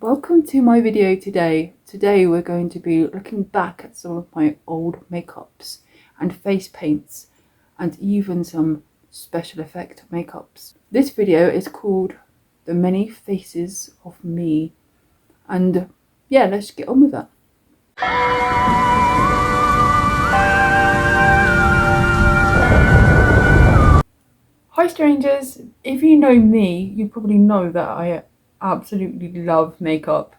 Welcome to my video today. Today we're going to be looking back at some of my old makeups and face paints and even some special effect makeups. This video is called The Many Faces of Me, and yeah, let's get on with that. Hi strangers, if you know me, you probably know that I absolutely love makeup.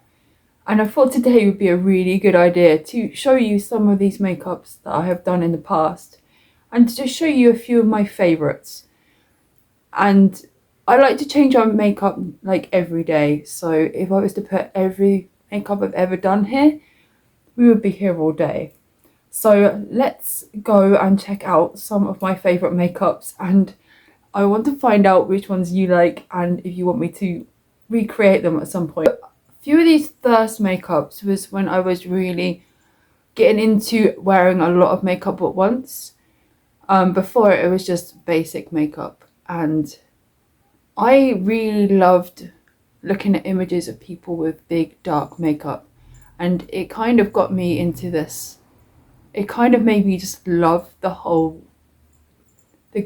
And I thought today would be a really good idea to show you some of these makeups that I have done in the past and to just show you a few of my favourites. And I like to change my makeup like every day, so if I was to put every makeup I've ever done here, we would be here all day. So let's go and check out some of my favourite makeups, and I want to find out which ones you like and if you want me to recreate them at some point. A few of these first makeups was when I was really getting into wearing a lot of makeup at once. Before it was just basic makeup, and I really loved looking at images of people with big dark makeup, and it kind of got me into this. It kind of made me just love the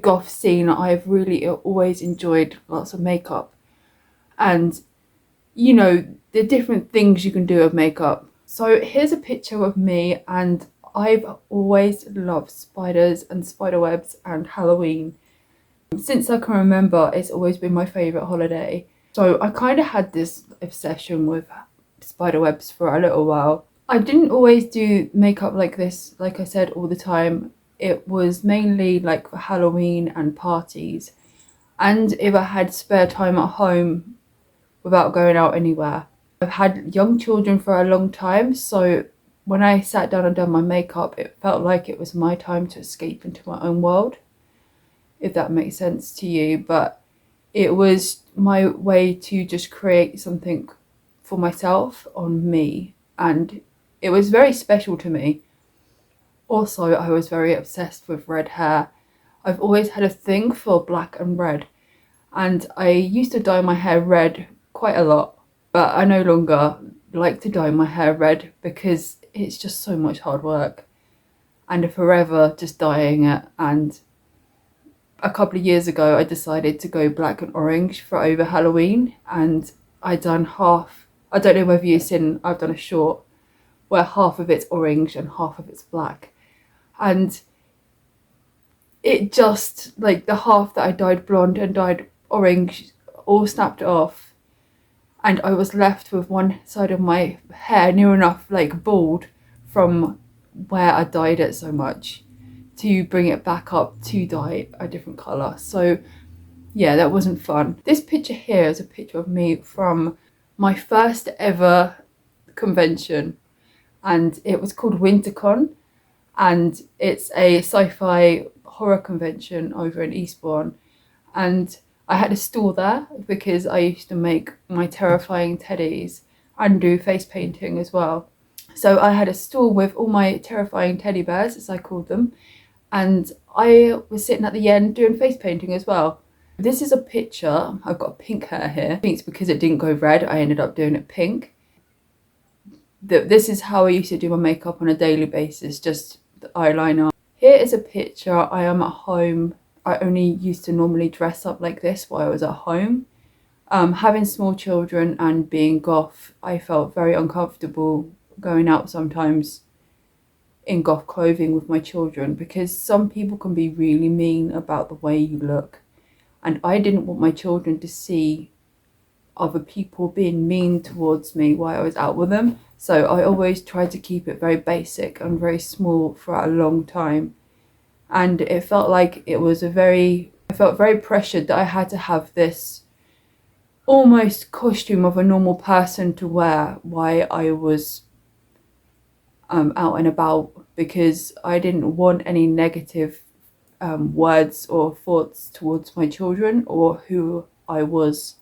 goth scene. I've really always enjoyed lots of makeup and, you know, the different things you can do with makeup. So here's a picture of me, and I've always loved spiders and spider webs and Halloween. Since I can remember, it's always been my favourite holiday. So I kind of had this obsession with spider webs for a little while. I didn't always do makeup like this, like I said, all the time. It was mainly like for Halloween and parties, and if I had spare time at home without going out anywhere. I've had young children for a long time, so when I sat down and done my makeup, it felt like it was my time to escape into my own world, if that makes sense to you. But it was my way to just create something for myself on me, and it was very special to me. Also, I was very obsessed with red hair. I've always had a thing for black and red, and I used to dye my hair red quite a lot, but I no longer like to dye my hair red because it's just so much hard work and forever just dyeing it. And a couple of years ago I decided to go black and orange for over Halloween, and I done half. I don't know whether you've seen, I've done a short where half of it's orange and half of it's black, and it just, like, the half that I dyed blonde and dyed orange all snapped off, and I was left with one side of my hair near enough like bald from where I dyed it so much to bring it back up to dye a different colour. So yeah, that wasn't fun. This picture here is a picture of me from my first ever convention, and it was called WinterCon, and it's a sci-fi horror convention over in Eastbourne, and I had a stall there because I used to make my terrifying teddies and do face painting as well. So I had a stall with all my terrifying teddy bears, as I called them, and I was sitting at the end doing face painting as well. This is a picture. I've got pink hair here. I think it's because it didn't go red, I ended up doing it pink. This is how I used to do my makeup on a daily basis, just the eyeliner. Here is a picture. I am at home. I only used to normally dress up like this while I was at home. Having small children and being goth, I felt very uncomfortable going out sometimes in goth clothing with my children, because some people can be really mean about the way you look, and I didn't want my children to see other people being mean towards me while I was out with them. So I always tried to keep it very basic and very small for a long time. And it felt like it was I felt very pressured that I had to have this almost costume of a normal person to wear while I was out and about, because I didn't want any negative words or thoughts towards my children or who I was.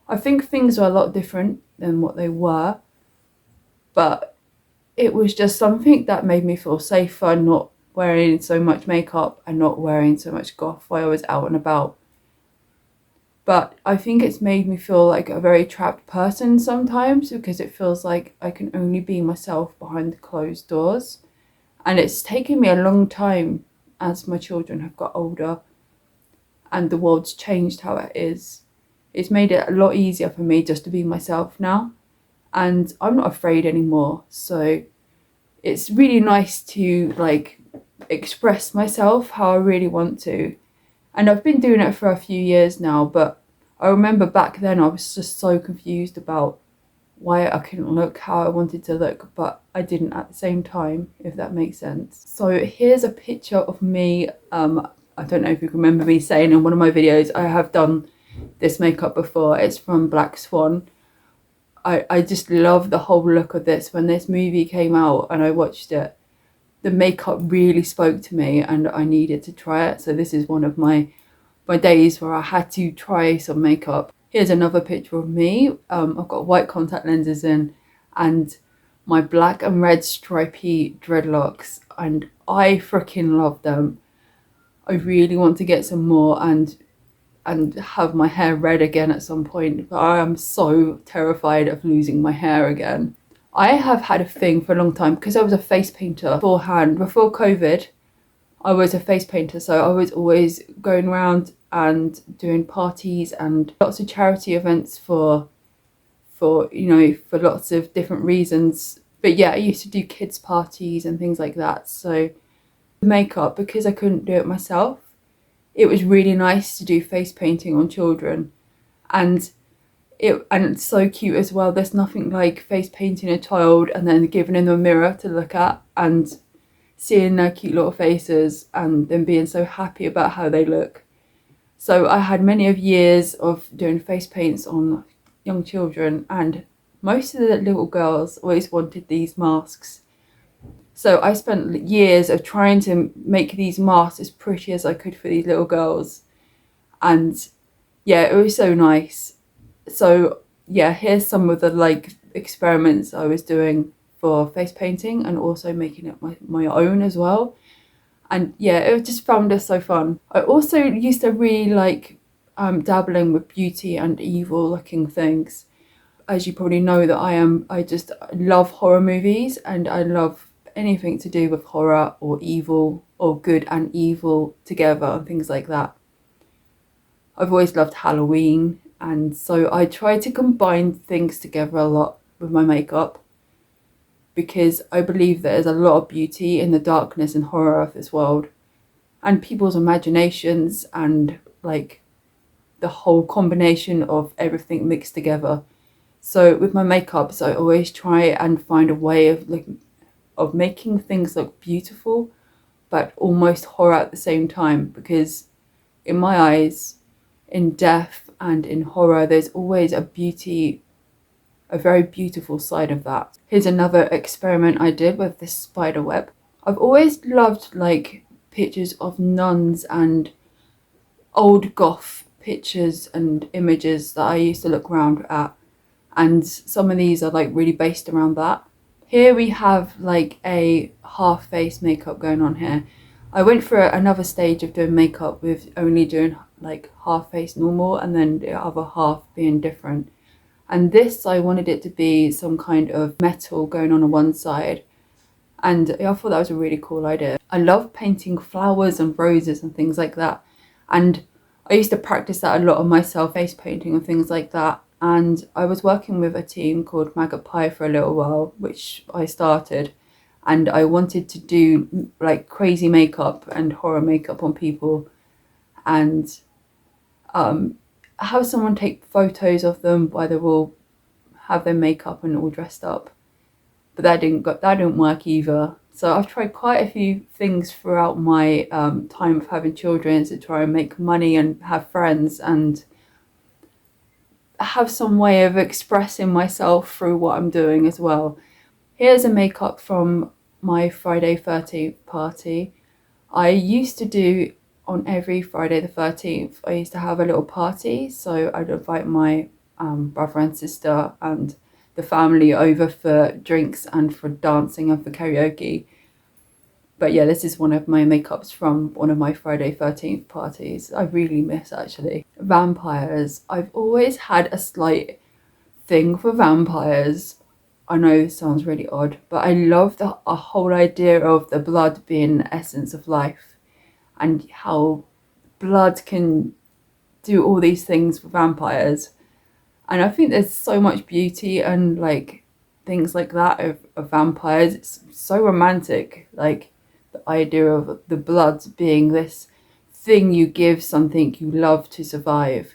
I think things are a lot different than what they were, but it was just something that made me feel safer, not wearing so much makeup and not wearing so much goth while I was out and about. But I think it's made me feel like a very trapped person sometimes, because it feels like I can only be myself behind the closed doors. And it's taken me a long time as my children have got older and the world's changed how it is. It's made it a lot easier for me just to be myself now. And I'm not afraid anymore. So it's really nice to like express myself how I really want to. And I've been doing it for a few years now, but I remember back then I was just so confused about why I couldn't look how I wanted to look, but I didn't at the same time, if that makes sense. So here's a picture of me. I don't know if you can remember me saying in one of my videos, I have done this makeup before. It's from Black Swan. I just love the whole look of this. When this movie came out and I watched it, the makeup really spoke to me and I needed to try it. So this is one of my days where I had to try some makeup. Here's another picture of me. I've got white contact lenses in and my black and red stripy dreadlocks, and I freaking love them. I really want to get some more and have my hair red again at some point, but I am so terrified of losing my hair again. I have had a thing for a long time because I was a face painter beforehand. Before COVID, I was a face painter, so I was always going around and doing parties and lots of charity events for lots of different reasons. But yeah, I used to do kids parties and things like that. So makeup, because I couldn't do it myself, it was really nice to do face painting on children, and it's so cute as well. There's nothing like face painting a child and then giving them a mirror to look at and seeing their cute little faces and them being so happy about how they look. So I had many of years of doing face paints on young children, and most of the little girls always wanted these masks. So I spent years of trying to make these masks as pretty as I could for these little girls. And yeah, it was so nice. So yeah, here's some of the like experiments I was doing for face painting and also making it my own as well. And yeah, it just found it so fun. I also used to really like dabbling with beauty and evil looking things. As you probably know that I just love horror movies, and I love anything to do with horror or evil or good and evil together and things like that. I've always loved Halloween, and so I try to combine things together a lot with my makeup, because I believe there's a lot of beauty in the darkness and horror of this world and people's imaginations, and like the whole combination of everything mixed together. So with my makeups, I always try and find a way of making things look beautiful but almost horror at the same time, because in my eyes, in death and in horror, there's always a very beautiful side of that. Here's another experiment I did with this spider web. I've always loved like pictures of nuns and old goth pictures and images that I used to look around at, and some of these are like really based around that. Here we have like a half face makeup going on here. I went for another stage of doing makeup with only doing like half face normal and then the other half being different. And this, I wanted it to be some kind of metal going on one side. And I thought that was a really cool idea. I love painting flowers and roses and things like that. And I used to practice that a lot on myself, face painting and things like that. And I was working with a team called Maggot Pie for a little while, which I started. And I wanted to do like crazy makeup and horror makeup on people, and have someone take photos of them while they will have their makeup and all dressed up. But that didn't work either. So I've tried quite a few things throughout my time of having children to try and make money and have friends and have some way of expressing myself through what I'm doing as well. Here's a makeup from my Friday 13th party. I used to do on every Friday the 13th, I used to have a little party. So I'd invite my brother and sister and the family over for drinks and for dancing and for karaoke. But yeah, this is one of my makeups from one of my Friday 13th parties. I really miss, actually. Vampires. I've always had a slight thing for vampires. I know this sounds really odd, but I love the whole idea of the blood being the essence of life, and how blood can do all these things for vampires. And I think there's so much beauty and like things like that of vampires. It's so romantic, like the idea of the blood being this thing you give something you love to survive.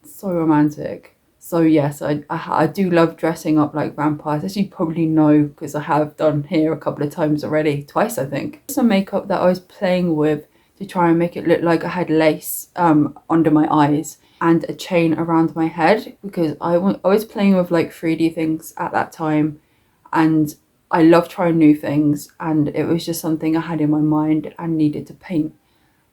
So romantic. So yes, I do love dressing up like vampires, as you probably know, because I have done here a couple of times already, twice I think. Some makeup that I was playing with to try and make it look like I had lace under my eyes and a chain around my head, because I was playing with like 3D things at that time, and I love trying new things, and it was just something I had in my mind and needed to paint,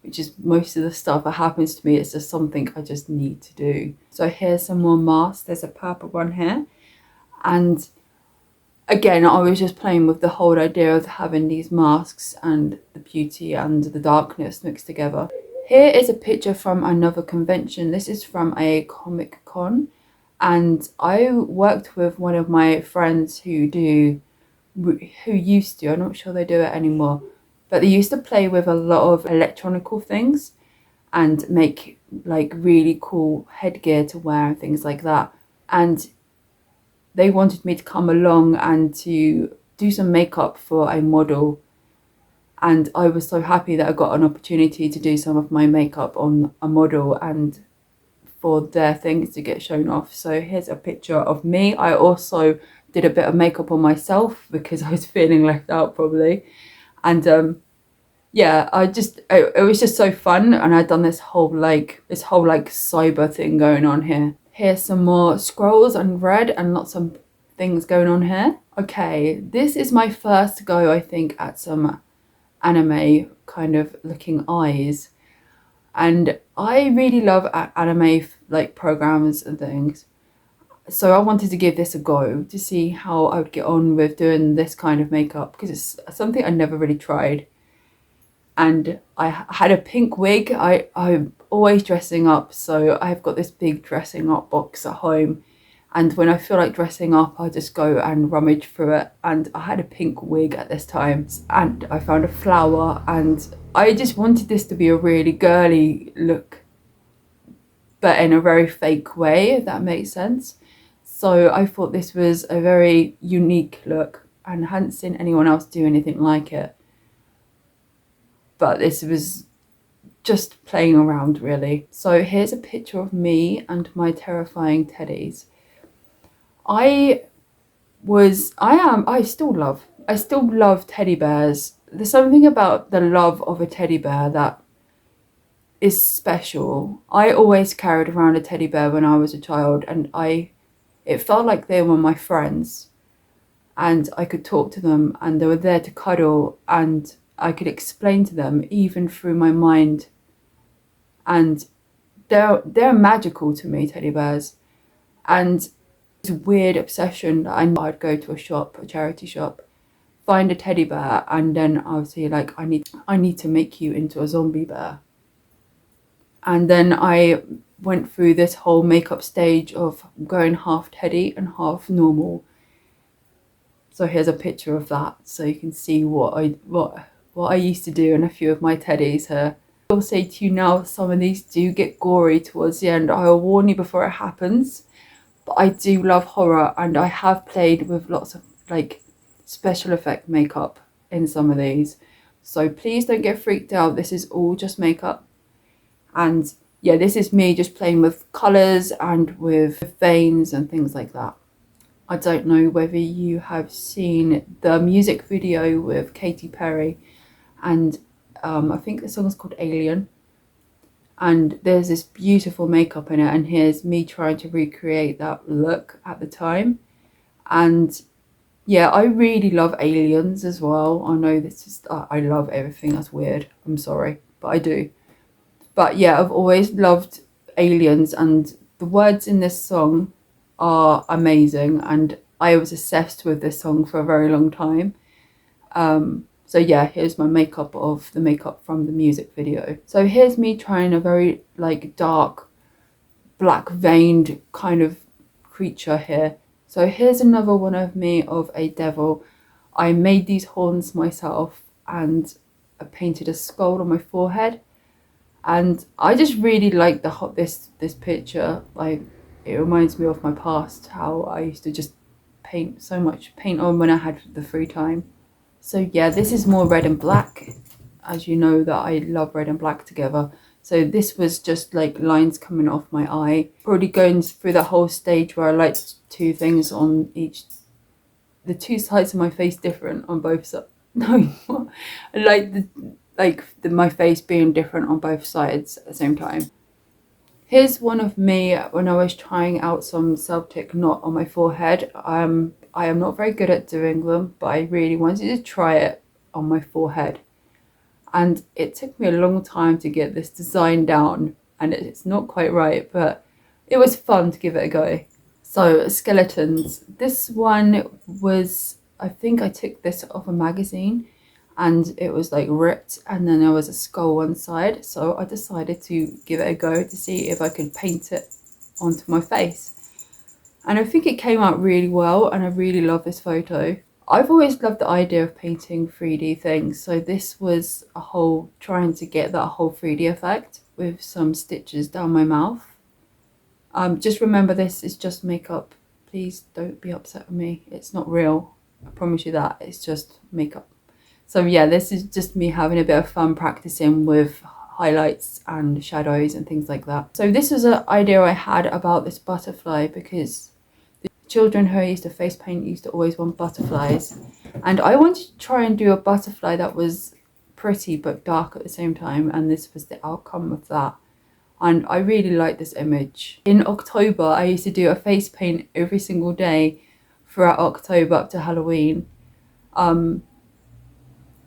which is most of the stuff that happens to me. It's just something I just need to do. So here's some more masks. There's a purple one here. And again, I was just playing with the whole idea of having these masks and the beauty and the darkness mixed together. Here is a picture from another convention. This is from a Comic Con. And I worked with one of my friends who used to, I'm not sure they do it anymore, but they used to play with a lot of electronical things and make like really cool headgear to wear and things like that. And they wanted me to come along and to do some makeup for a model. And I was so happy that I got an opportunity to do some of my makeup on a model and for their things to get shown off. So here's a picture of me. I also did a bit of makeup on myself because I was feeling left out probably. And yeah, it was just so fun, and I'd done this whole like cyber thing going on here. Here's some more scrolls and red and lots of things going on here. Okay, this is my first go, I think, at some anime kind of looking eyes, and I really love anime like programs and things. So I wanted to give this a go to see how I would get on with doing this kind of makeup, because it's something I never really tried. And I had a pink wig. I'm always dressing up, so I've got this big dressing up box at home, and when I feel like dressing up, I just go and rummage through it. And I had a pink wig at this time, and I found a flower, and I just wanted this to be a really girly look, but in a very fake way, if that makes sense. So I thought this was a very unique look, and I hadn't seen anyone else do anything like it. But this was just playing around, really. So here's a picture of me and my terrifying teddies. I still love teddy bears. There's something about the love of a teddy bear that is special. I always carried around a teddy bear when I was a child, and it felt like they were my friends, and I could talk to them, and they were there to cuddle, and I could explain to them even through my mind. And they're magical to me, teddy bears. And it's a weird obsession that I'd go to a charity shop, find a teddy bear, and then I would say like, I need to make you into a zombie bear. And then I went through this whole makeup stage of going half teddy and half normal. So here's a picture of that, so you can see what I used to do and a few of my teddies here. I will say to you now, some of these do get gory towards the end. I will warn you before it happens. But I do love horror, and I have played with lots of like special effect makeup in some of these. So please don't get freaked out. This is all just makeup. And yeah, this is me just playing with colours and with veins and things like that. I don't know whether you have seen the music video with Katy Perry, and I think the song is called Alien, and there's this beautiful makeup in it, and here's me trying to recreate that look at the time. And yeah, I really love aliens as well. I know this is I love everything that's weird, I'm sorry, but I do. But yeah, I've always loved aliens, and the words in this song are amazing, and I was obsessed with this song for a very long time. So yeah, here's my makeup of the makeup from the music video. So here's me trying a very like dark, black veined kind of creature here. So here's another one of me of a devil. I made these horns myself and I painted a skull on my forehead. And I just really like this picture. Like, it reminds me of my past, how I used to just paint so much paint on when I had the free time. So yeah, this is more red and black, as you know that I love red and black together. So this was just like lines coming off my eye. Probably going through the whole stage where I like two things on each, the two sides of my face different on both sides. No, I like my face being different on both sides at the same time. Here's one of me when I was trying out some Celtic knot on my forehead. I am not very good at doing them, but I really wanted to try it on my forehead. And it took me a long time to get this design down, and it's not quite right, but it was fun to give it a go. So skeletons. This one was, I think I took this off a magazine and it was like ripped, and then there was a skull one side. So I decided to give it a go to see if I could paint it onto my face. And I think it came out really well, and I really love this photo. I've always loved the idea of painting 3D things. So this was a whole, trying to get that whole 3D effect with some stitches down my mouth. Just remember, this is just makeup. Please don't be upset with me. It's not real. I promise you that. It's just makeup. So yeah, this is just me having a bit of fun practicing with highlights and shadows and things like that. So this was an idea I had about this butterfly, because the children who I used to face paint used to always want butterflies. And I wanted to try and do a butterfly that was pretty but dark at the same time, and this was the outcome of that. And I really like this image. In October, I used to do a face paint every single day throughout October up to Halloween.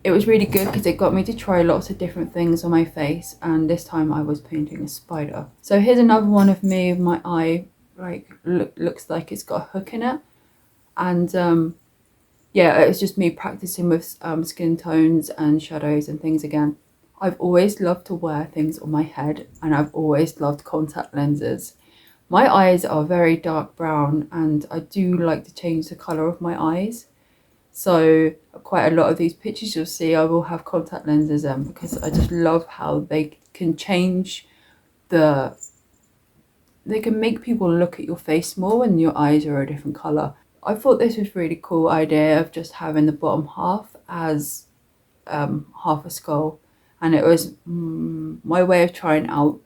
It was really good because it got me to try lots of different things on my face, and this time I was painting a spider. So here's another one of me, my eye like looks like it's got a hook in it. And yeah, it was just me practicing with skin tones and shadows and things again. I've always loved to wear things on my head, and I've always loved contact lenses. My eyes are very dark brown, and I do like to change the colour of my eyes. So quite a lot of these pictures you'll see, I will have contact lenses in, because I just love how they can change they can make people look at your face more when your eyes are a different colour. I thought this was a really cool idea of just having the bottom half as half a skull, and it was my way of trying out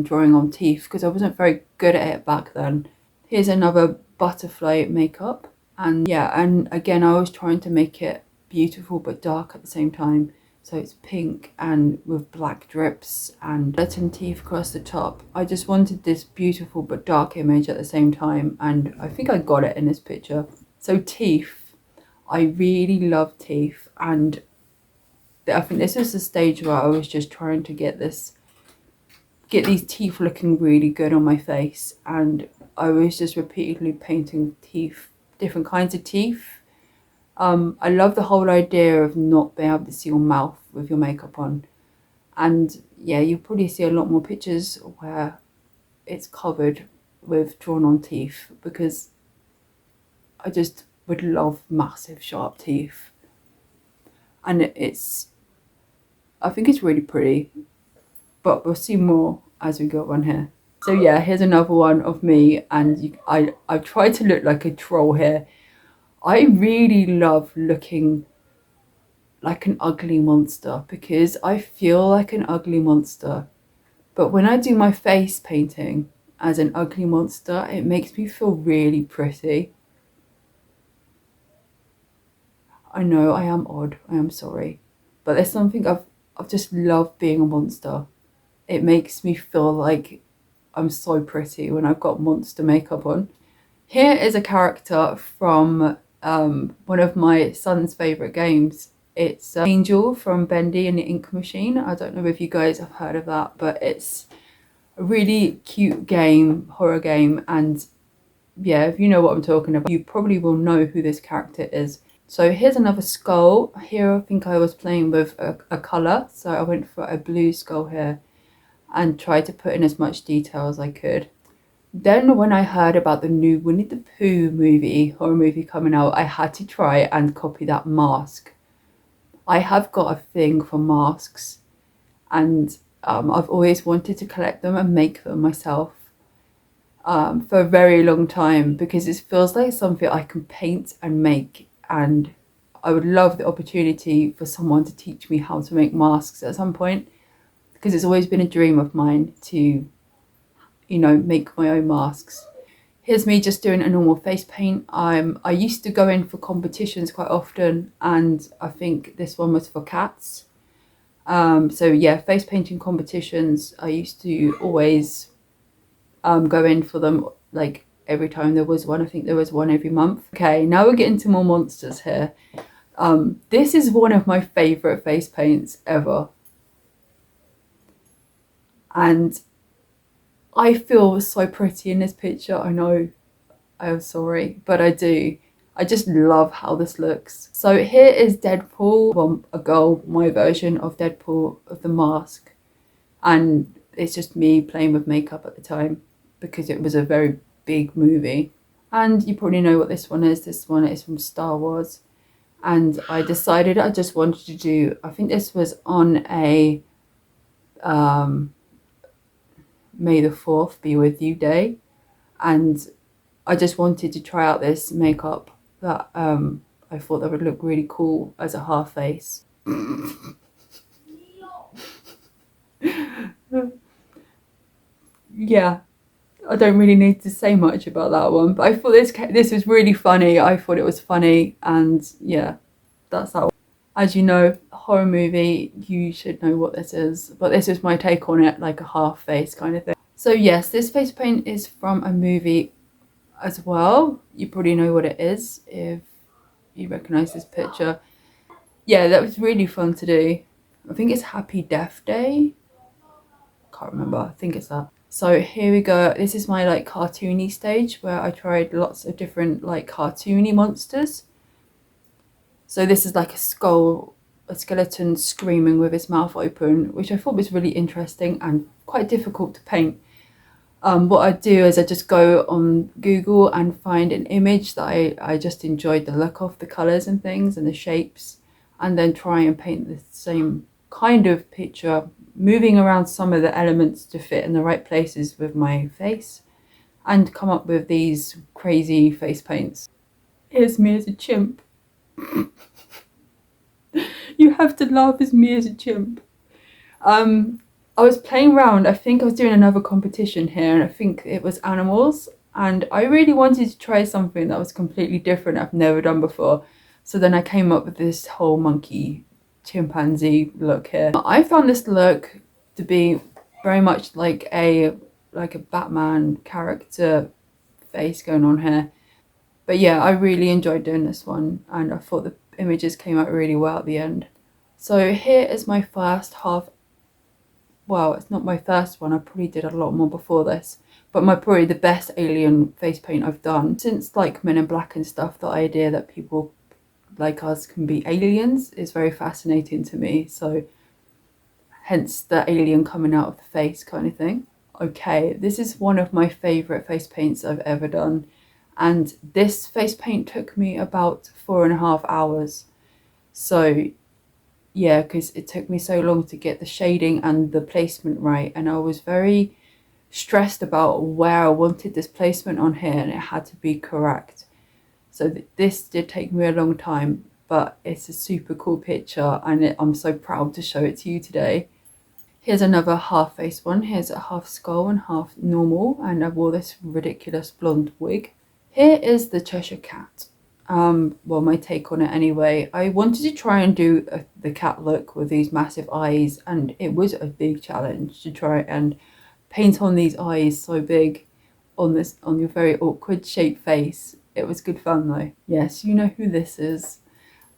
drawing on teeth, because I wasn't very good at it back then. Here's another butterfly makeup. And yeah, and again, I was trying to make it beautiful but dark at the same time. So it's pink and with black drips and skeleton teeth across the top. I just wanted this beautiful but dark image at the same time, and I think I got it in this picture. So teeth. I really love teeth, and I think this was the stage where I was just trying to get these teeth looking really good on my face, and I was just repeatedly painting teeth, different kinds of teeth. I love the whole idea of not being able to see your mouth with your makeup on. And yeah, you'll probably see a lot more pictures where it's covered with drawn on teeth, because I just would love massive sharp teeth. And I think it's really pretty, but we'll see more as we go on here. So yeah, here's another one of me, and I've tried to look like a troll here. I really love looking like an ugly monster, because I feel like an ugly monster. But when I do my face painting as an ugly monster, it makes me feel really pretty. I know I am odd, I am sorry. But there's something I've just loved being a monster. It makes me feel like I'm so pretty when I've got monster makeup on. Here is a character from one of my son's favourite games. It's Angel from Bendy and the Ink Machine. I don't know if you guys have heard of that, but it's a really cute game, horror game, and yeah, if you know what I'm talking about, you probably will know who this character is. So here's another skull. Here I think I was playing with a colour, so I went for a blue skull here and tried to put in as much detail as I could. Then when I heard about the new Winnie the Pooh horror movie coming out, I had to try and copy that mask. I have got a thing for masks, and I've always wanted to collect them and make them myself for a very long time, because it feels like something I can paint and make, and I would love the opportunity for someone to teach me how to make masks at some point, because it's always been a dream of mine to, you know, make my own masks. Here's me just doing a normal face paint. I used to go in for competitions quite often, and I think this one was for cats. So yeah, face painting competitions, I used to always go in for them, like every time there was one. I think there was one every month. Okay, now we're getting to more monsters here. This is one of my favourite face paints ever. And I feel so pretty in this picture. I know, I'm sorry, but I do. I just love how this looks. So here is Deadpool, well, a girl, my version of Deadpool of the mask. And it's just me playing with makeup at the time, because it was a very big movie. And you probably know what this one is. This one is from Star Wars. And I decided I just wanted to do, I think this was on a May the 4th be with you day. And I just wanted to try out this makeup that I thought that would look really cool as a half face. Yeah, I don't really need to say much about that one, but I thought this was really funny. I thought it was funny, and yeah, that's that one. As you know, horror movie, you should know what this is, but this is my take on it, like a half face kind of thing. So yes, this face paint is from a movie as well. You probably know what it is if you recognise this picture. Yeah, that was really fun to do. I think it's Happy Death Day. Can't remember, I think it's that. So here we go. This is my like cartoony stage where I tried lots of different like cartoony monsters. So this is like a skeleton screaming with its mouth open, which I thought was really interesting and quite difficult to paint. What I do is I just go on Google and find an image that I just enjoyed the look of, the colours and things and the shapes, and then try and paint the same kind of picture, moving around some of the elements to fit in the right places with my face, and come up with these crazy face paints. Here's me as a chimp. You have to laugh as me as a chimp. I was playing around, I think I was doing another competition here, and I think it was animals, and I really wanted to try something that was completely different I've never done before. So then I came up with this whole monkey chimpanzee look here. I found this look to be very much like a Batman character face going on here. But yeah, I really enjoyed doing this one, and I thought the images came out really well at the end. So here is my first half. Well, it's not my first one, I probably did a lot more before this, but probably the best alien face paint I've done. Since like Men in Black and stuff, the idea that people like us can be aliens is very fascinating to me, so hence the alien coming out of the face kind of thing. Okay, this is one of my favourite face paints I've ever done, and this face paint took me about 4.5 hours. So yeah, because it took me so long to get the shading and the placement right, and I was very stressed about where I wanted this placement on here, and it had to be correct. So this did take me a long time, but it's a super cool picture, and I'm so proud to show it to you today. Here's another half face one. Here's a half skull and half normal, and I wore this ridiculous blonde wig. Here is the Cheshire Cat. Well, my take on it anyway. I wanted to try and do the cat look with these massive eyes, and it was a big challenge to try and paint on these eyes so big on your very awkward shaped face. It was good fun though. Yes, you know who this is.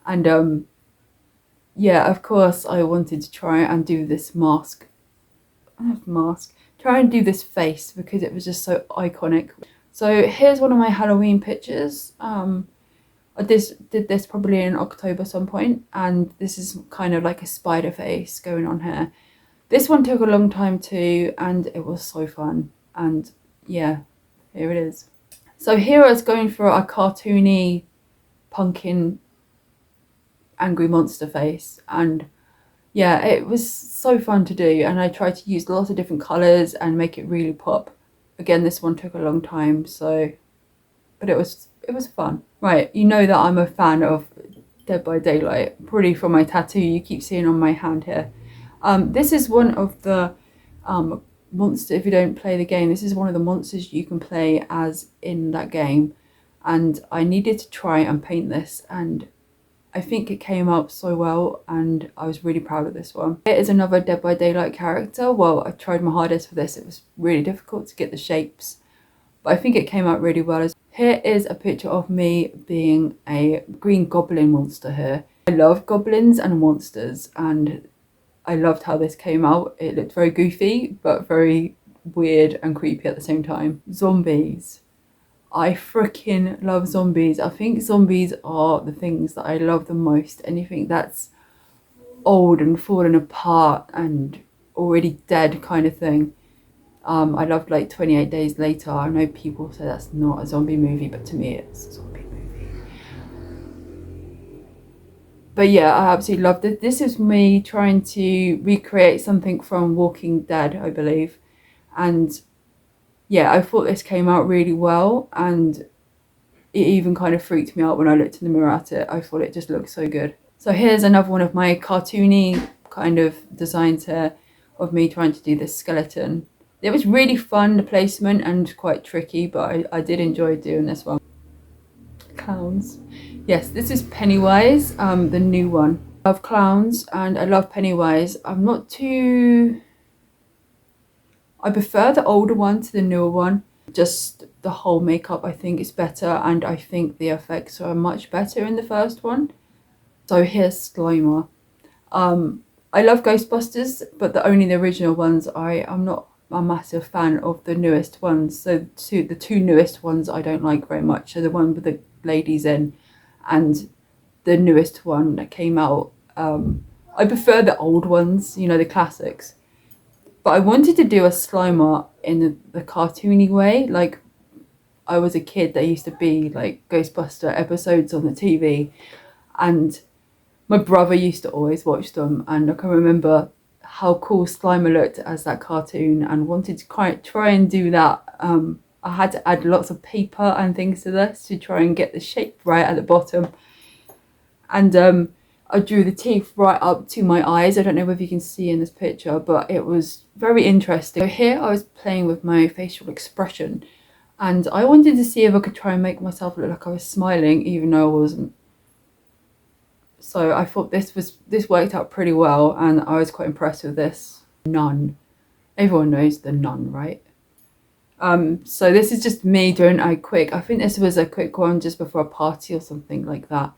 And yeah, of course I wanted to try and do this try and do this face, because it was just so iconic. So here's one of my Halloween pictures. I did this probably in October some point, and this is kind of like a spider face going on here. This one took a long time too, and it was so fun. And yeah, here it is. So here I was going for a cartoony pumpkin angry monster face, and yeah, it was so fun to do, and I tried to use lots of different colours and make it really pop. Again, this one took a long time, so but it was fun. Right, you know that I'm a fan of Dead by Daylight, probably from my tattoo you keep seeing on my hand here. This is one of the monster, if you don't play the game, this is one of the monsters you can play as in that game, and I needed to try and paint this, and I think it came out so well, and I was really proud of this one. It is another Dead by Daylight character. Well, I tried my hardest for this. It was really difficult to get the shapes, but I think it came out really well. Here is a picture of me being a green goblin monster here. I love goblins and monsters, and I loved how this came out. It looked very goofy, but very weird and creepy at the same time. Zombies. I freaking love zombies. I think zombies are the things that I love the most. Anything that's old and fallen apart and already dead kind of thing. I loved like 28 Days Later. I know people say that's not a zombie movie, but to me it's a zombie movie. But yeah, I absolutely loved it. This is me trying to recreate something from Walking Dead, I believe. And yeah, I thought this came out really well, and it even kind of freaked me out when I looked in the mirror at it. I thought it just looked so good. So here's another one of my cartoony kind of designs here of me trying to do this skeleton. It was really fun, the placement, and quite tricky, but I did enjoy doing this one. Clowns. Yes, this is Pennywise, the new one. I love clowns and I love Pennywise. I prefer the older one to the newer one. Just the whole makeup I think is better, and I think the effects are much better in the first one. So here's Slimer. I love Ghostbusters, but only the original ones. I'm not a massive fan of the newest ones. So the two newest ones I don't like very much. So the one with the ladies in, and the newest one that came out. I prefer the old ones, you know, the classics. But I wanted to do a Slimer in the cartoony way. Like, I was a kid, there used to be like Ghostbuster episodes on the TV, and my brother used to always watch them, and I can remember how cool Slimer looked as that cartoon, and wanted to try and do that. I had to add lots of paper and things to this to try and get the shape right at the bottom. And I drew the teeth right up to my eyes. I don't know whether you can see in this picture, but it was very interesting. So here I was playing with my facial expression, and I wanted to see if I could try and make myself look like I was smiling, even though I wasn't. So I thought this worked out pretty well, and I was quite impressed with this. Nun. Everyone knows the nun, right? So this is just me doing I think this was a quick one just before a party or something like that,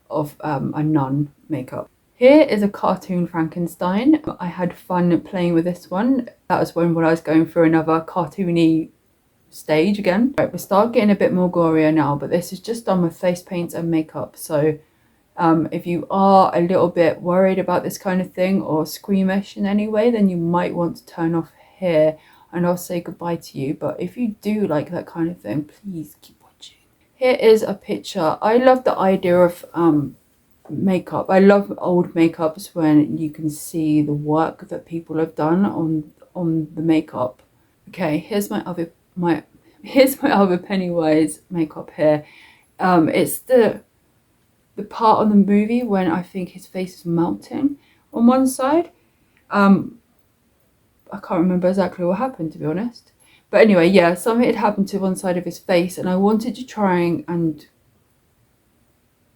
of a nun makeup. Here is a cartoon Frankenstein. I had fun playing with this one. That was when I was going through another cartoony stage again. Right, we start getting a bit more gorier now, but this is just done with face paints and makeup. So if you are a little bit worried about this kind of thing or squeamish in any way, then you might want to turn off here, and I'll say goodbye to you. But if you do like that kind of thing, please keep watching. Here is a picture. I love the idea of makeup. I love old makeups when you can see the work that people have done on the makeup. Okay, here's my other Pennywise makeup here. It's the part on the movie when I think his face is melting on one side. I can't remember exactly what happened, to be honest. But anyway, yeah, something had happened to one side of his face, and I wanted to try and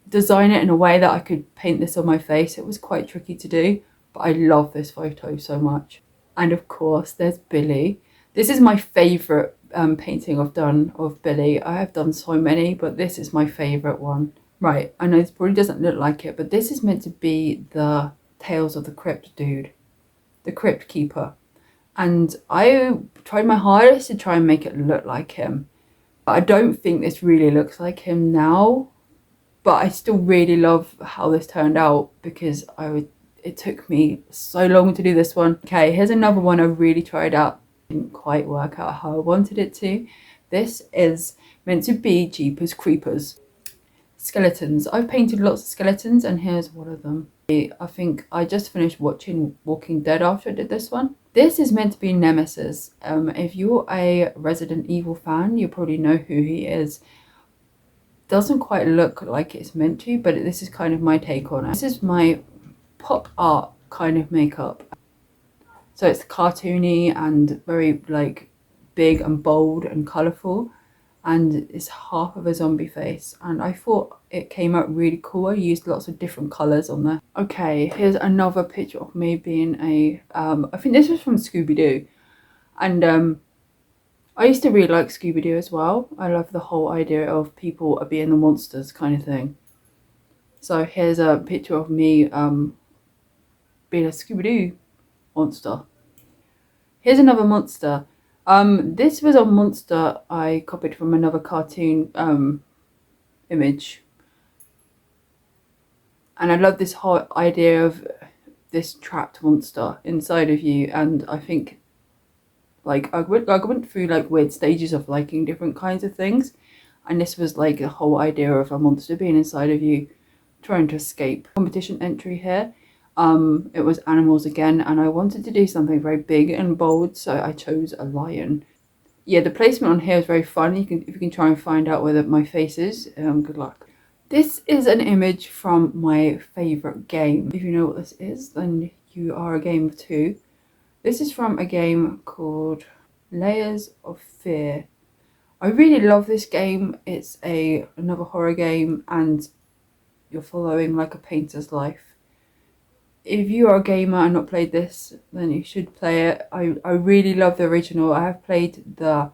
design it in a way that I could paint this on my face. It was quite tricky to do, but I love this photo so much. And of course, there's Billy. This is my favourite painting I've done of Billy. I have done so many, but this is my favourite one. Right, I know this probably doesn't look like it, but this is meant to be the Tales of the Crypt dude, the Crypt Keeper. And I tried my hardest to try and make it look like him. But I don't think this really looks like him now. but I still really love how this turned out because it took me so long to do this one. Okay, here's another one I really tried out. Didn't quite work out how I wanted it to. This is meant to be Jeepers Creepers. Skeletons. I've painted lots of skeletons and here's one of them. I think I just finished watching Walking Dead after I did this one. This is meant to be Nemesis. If you're a Resident Evil fan, you probably know who he is. Doesn't quite look like it's meant to, but this is kind of my take on it. This is my pop art kind of makeup. So it's cartoony and very like big and bold and colourful, and it's half of a zombie face, and I thought it came out really cool. I used lots of different colours on there. Okay, here's another picture of me being a I think this was from Scooby-Doo, and I used to really like Scooby-Doo as well. I love the whole idea of people being the monsters kind of thing. So here's a picture of me being a Scooby-Doo monster. Here's another monster. This was a monster I copied from another cartoon image. And I love this whole idea of this trapped monster inside of you, and I think like I went through like weird stages of liking different kinds of things, and this was like the whole idea of a monster being inside of you trying to escape. Competition entry here. It was animals again, and I wanted to do something very big and bold, so I chose a lion. Yeah, the placement on here is very fun. If you can try and find out where my face is, good luck. This is an image from my favourite game. If you know what this is, then you are a gamer too. This is from a game called Layers of Fear. I really love this game. It's another horror game, and you're following like a painter's life. If you are a gamer and not played this, then you should play it. I really love the original. I have played the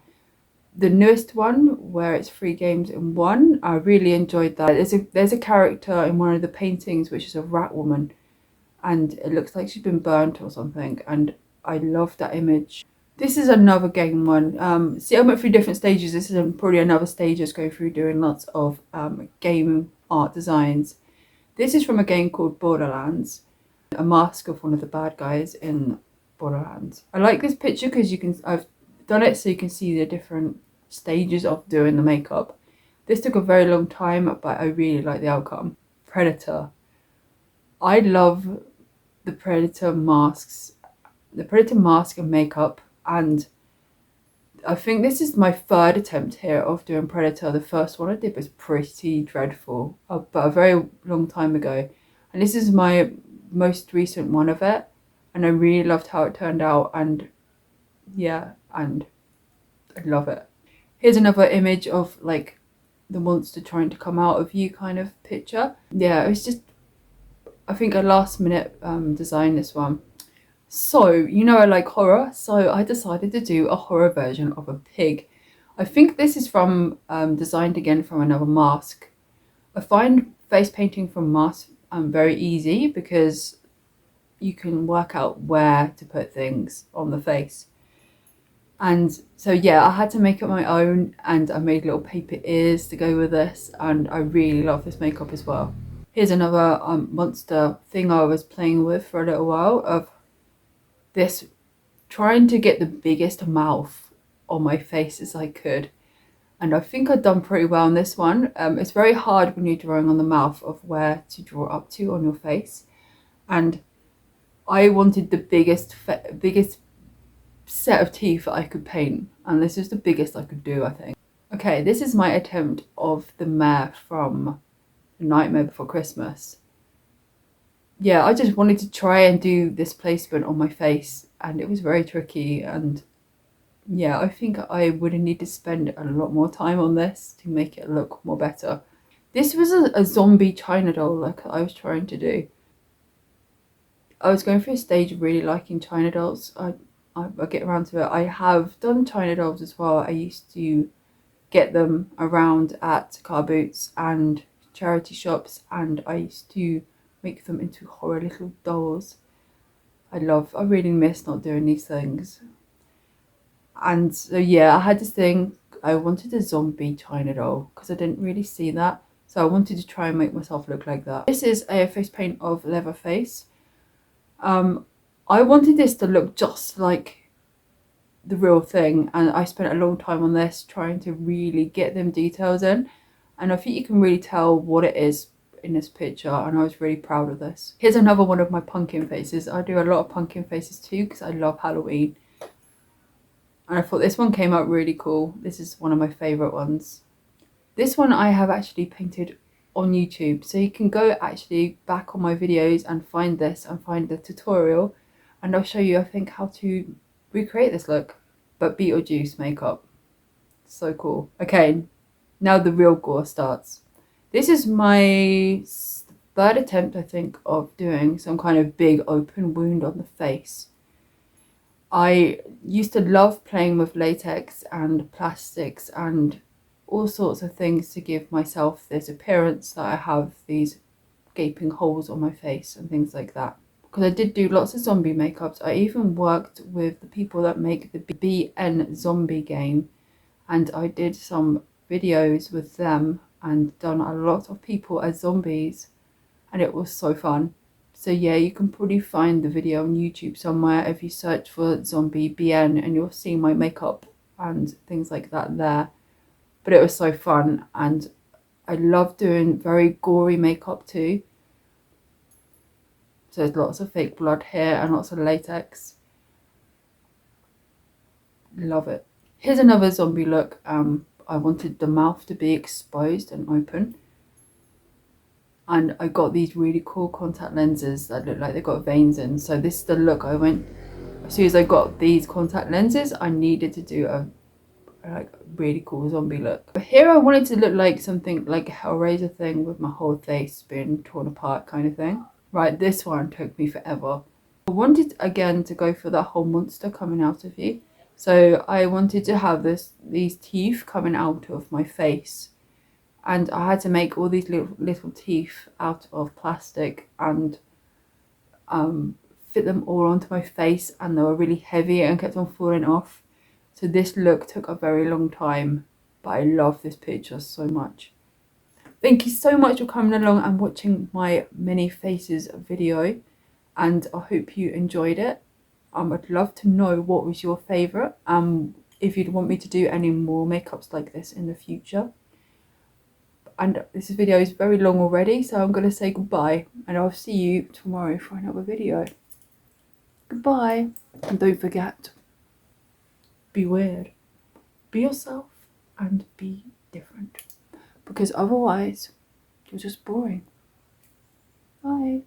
newest one where it's 3 games in one. I really enjoyed that. There's a character in one of the paintings which is a rat woman, and it looks like she's been burnt or something, and I love that image. This is another game one. See, I went through different stages. This is probably another stage just going through doing lots of game art designs. This is from a game called Borderlands. A mask of one of the bad guys in Borderlands. I like this picture because I've done it so you can see the different stages of doing the makeup. This took a very long time, but I really like the outcome. Predator. I love the Predator masks, the Predator mask and makeup, and I think this is my 3rd attempt here of doing Predator. The first one I did was pretty dreadful, but a very long time ago, and this is my most recent one of it, and I really loved how it turned out, and yeah, and I love it. Here's another image of like the monster trying to come out of you kind of picture. Yeah, it was just, I think, a last minute design, this one. So, you know I like horror, so I decided to do a horror version of a pig. I think this is from designed again from another mask. I find face painting from masks very easy because you can work out where to put things on the face. And so yeah, I had to make it my own, and I made little paper ears to go with this, and I really love this makeup as well. Here's another monster thing I was playing with for a little while, of this trying to get the biggest mouth on my face as I could. And I think I've done pretty well on this one. It's very hard when you're drawing on the mouth of where to draw up to on your face. And I wanted the biggest set of teeth that I could paint. And this is the biggest I could do, I think. Okay, this is my attempt of the mayor from Nightmare Before Christmas. Yeah, I just wanted to try and do this placement on my face, and it was very tricky, and yeah, I think I would need to spend a lot more time on this to make it look more better. This was a zombie China doll like I was trying to do. I was going through a stage of really liking China dolls. I'll get around to it. I have done China dolls as well. I used to get them around at car boots and charity shops, and I used to make them into horror little dolls. I really miss not doing these things. And so yeah, I had this thing, I wanted a zombie China doll because I didn't really see that. So I wanted to try and make myself look like that. This is a face paint of Leatherface. I wanted this to look just like the real thing, and I spent a long time on this trying to really get them details in, and I think you can really tell what it is in this picture, and I was really proud of this. Here's another one of my pumpkin faces. I do a lot of pumpkin faces too because I love Halloween, and I thought this one came out really cool. This is one of my favorite ones. This one I have actually painted on YouTube, so you can go actually back on my videos and find this and find the tutorial, and I'll show you I think how to recreate this look, but Beetlejuice makeup. So cool. Okay, now the real gore starts. This is my third attempt I think of doing some kind of big open wound on the face. I used to love playing with latex and plastics and all sorts of things to give myself this appearance that I have these gaping holes on my face and things like that. Because I did do lots of zombie makeups. I even worked with the people that make the BN zombie game, and I did some videos with them and done a lot of people as zombies, and it was so fun. So yeah, you can probably find the video on YouTube somewhere if you search for zombie BN, and you'll see my makeup and things like that there. But it was so fun, and I love doing very gory makeup too. So there's lots of fake blood here and lots of latex. Love it. Here's another zombie look. I wanted the mouth to be exposed and open. And I got these really cool contact lenses that look like they've got veins in. So this is the look I went, as soon as I got these contact lenses, I needed to do a like really cool zombie look. But here I wanted to look like something like a Hellraiser thing with my whole face being torn apart kind of thing. Right, this one took me forever. I wanted again to go for that whole monster coming out of you. So I wanted to have these teeth coming out of my face. And I had to make all these little teeth out of plastic and fit them all onto my face, and they were really heavy and kept on falling off. So this look took a very long time, but I love this picture so much. Thank you so much for coming along and watching my many faces video, and I hope you enjoyed it. I'd love to know what was your favourite, if you'd want me to do any more makeups like this in the future. And this video is very long already, so I'm going to say goodbye, and I'll see you tomorrow for another video. Goodbye, and don't forget, be weird, be yourself, and be different, because otherwise you're just boring. Bye.